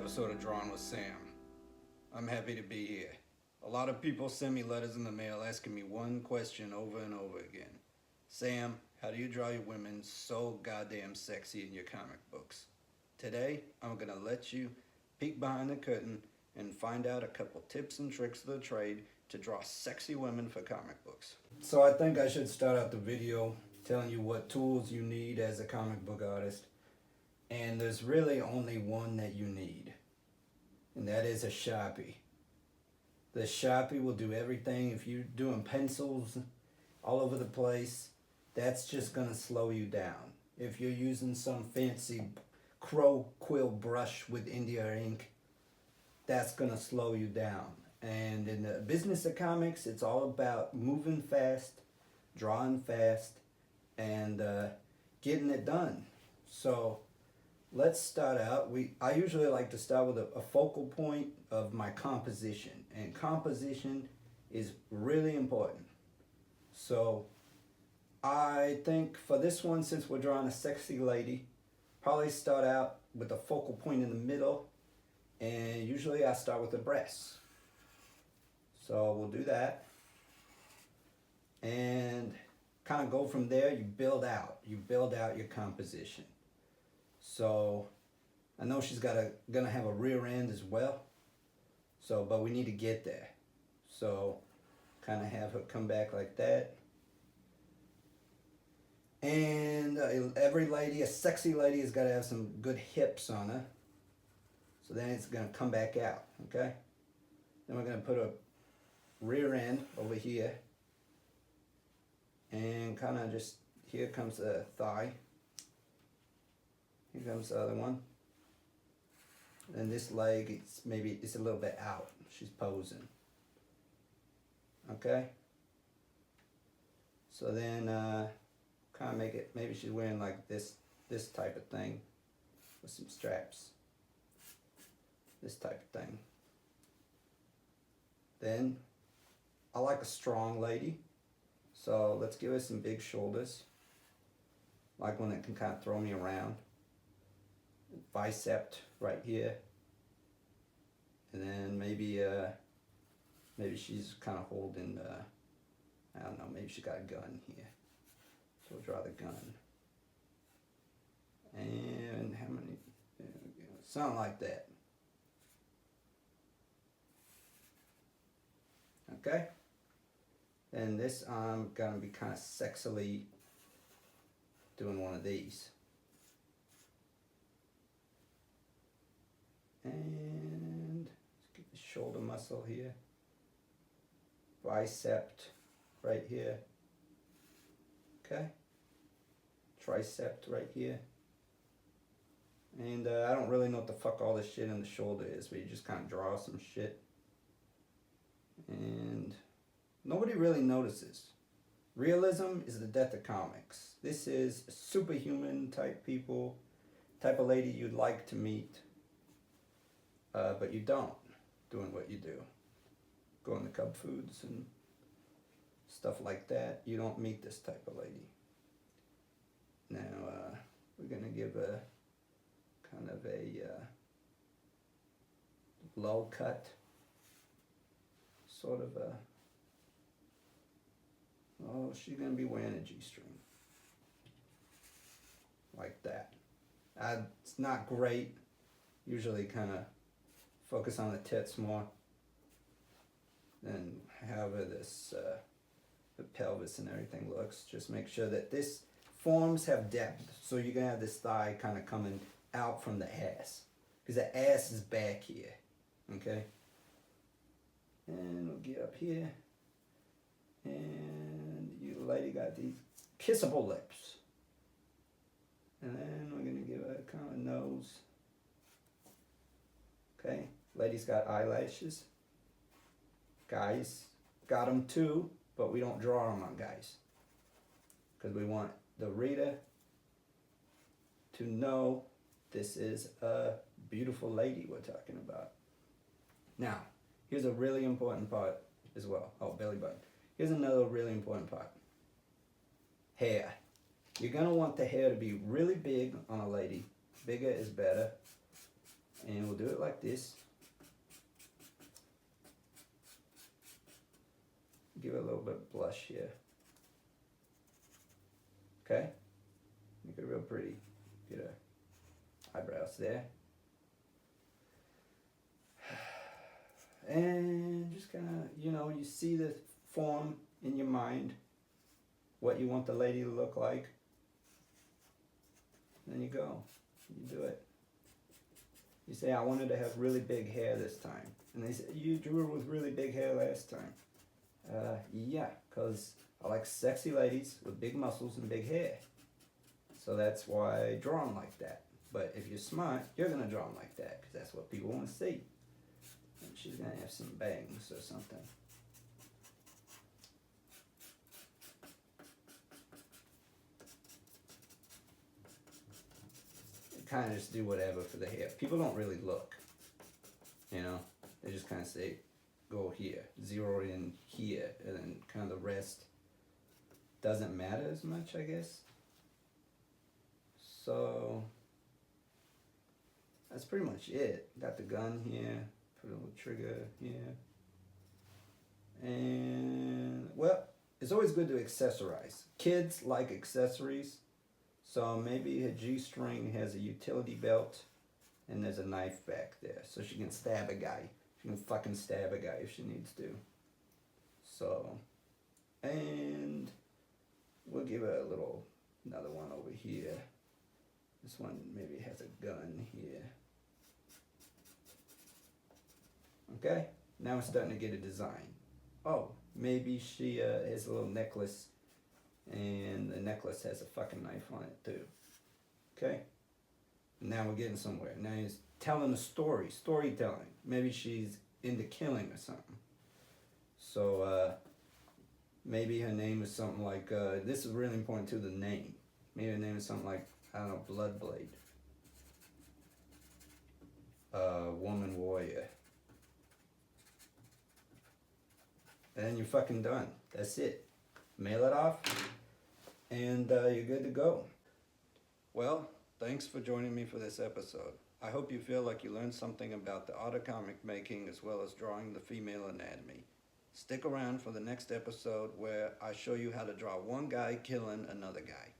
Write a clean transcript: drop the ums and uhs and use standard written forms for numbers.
episode of Drawn with Sam. I'm happy to be here. A lot of people send me letters in the mail asking me one question over and over again. Sam, how do you draw your women so goddamn sexy in your comic books? Today, I'm gonna let you peek behind the curtain and find out a couple tips and tricks of the trade to draw sexy women for comic books. So I think I should start out the video telling you what tools you need as a comic book artist. And there's really only one that you need, and that is a Sharpie. The Sharpie will do everything. If you're doing pencils all over the place, that's just gonna slow you down. If you're using some fancy crow quill brush with India ink, that's gonna slow you down. And in the business of comics, it's all about moving fast, drawing fast, and getting it done. So let's start out. I usually like to start with a focal point of my composition, and composition is really important. So I think for this one, since we're drawing a sexy lady, probably start out with a focal point in the middle, and usually I start with the breasts. So we'll do that, and kind of go from there. You build out your composition. So I know she's gonna have a rear end as well. So, but we need to get there. So kind of have her come back like that. And every lady, a sexy lady, has got to have some good hips on her. So then it's gonna come back out, okay? Then we're gonna put a rear end over here. And kind of just, here comes the thigh. Here comes the other one. And this leg, it's a little bit out. She's posing. Okay? So then kind of make it, maybe she's wearing like this type of thing with some straps. This type of thing. Then I like a strong lady. So let's give her some big shoulders. Like one that can kind of throw me around. Bicep right here, and then maybe she's kind of holding I don't know, maybe she got a gun here, so we'll draw the gun, and how many, something like that. Okay, and this I'm gonna be kind of sexily doing one of these. And let's get the shoulder muscle here. Bicep right here. Okay. Tricep right here. And I don't really know what the fuck all this shit in the shoulder is, but you just kind of draw some shit. And nobody really notices. Realism is the death of comics. This is superhuman type people, type of lady you'd like to meet. But you don't, doing what you do. Going to Cub Foods and stuff like that. You don't meet this type of lady. Now, we're going to give a kind of a low cut, sort of a, oh, she's going to be wearing a G-string. Like that. It's not great. Usually kind of focus on the tits more than however this the pelvis and everything looks. Just make sure that this forms have depth, so you're gonna have this thigh kind of coming out from the ass, because the ass is back here. Okay, and we'll get up here, and you lady got these kissable lips, and then we're gonna give her a kind of nose. Okay, ladies got eyelashes. Guys got them too, but we don't draw them on guys, because we want the reader to know this is a beautiful lady we're talking about. Now, here's a really important part as well. Oh, belly button. Here's another really important part. Hair. You're gonna want the hair to be really big on a lady. Bigger is better. And we'll do it like this. Give it a little bit of blush here. Okay? Make it real pretty. Get her eyebrows there. And just kind of, you see the form in your mind, what you want the lady to look like. Then you go. You do it. You say, I wanted to have really big hair this time. And they say, you drew her with really big hair last time. Yeah, because I like sexy ladies with big muscles and big hair. So that's why I draw them like that. But if you're smart, you're going to draw them like that, because that's what people want to see. And she's going to have some bangs or something. Kind of just do whatever for the hair. People don't really look, they just kind of say, go here, zero in here, and then kind of the rest doesn't matter as much, I guess. So that's pretty much it. Got the gun here, put a little trigger here, and well, it's always good to accessorize. Kids like accessories. So maybe her G-string has a utility belt and there's a knife back there. So she can stab a guy. She can fucking stab a guy if she needs to. So, and we'll give her another one over here. This one maybe has a gun here. Okay, now we're starting to get a design. Oh, maybe she has a little necklace. And the necklace has a fucking knife on it too. Okay? Now we're getting somewhere. Now he's telling a story. Storytelling. Maybe she's into killing or something. So, maybe her name is something like, this is really important to the name. Maybe her name is something like, I don't know, Bloodblade. Woman Warrior. And then you're fucking done. That's it. Mail it off. And you're good to go. Well, thanks for joining me for this episode. I hope you feel like you learned something about the art of comic making as well as drawing the female anatomy. Stick around for the next episode where I show you how to draw one guy killing another guy.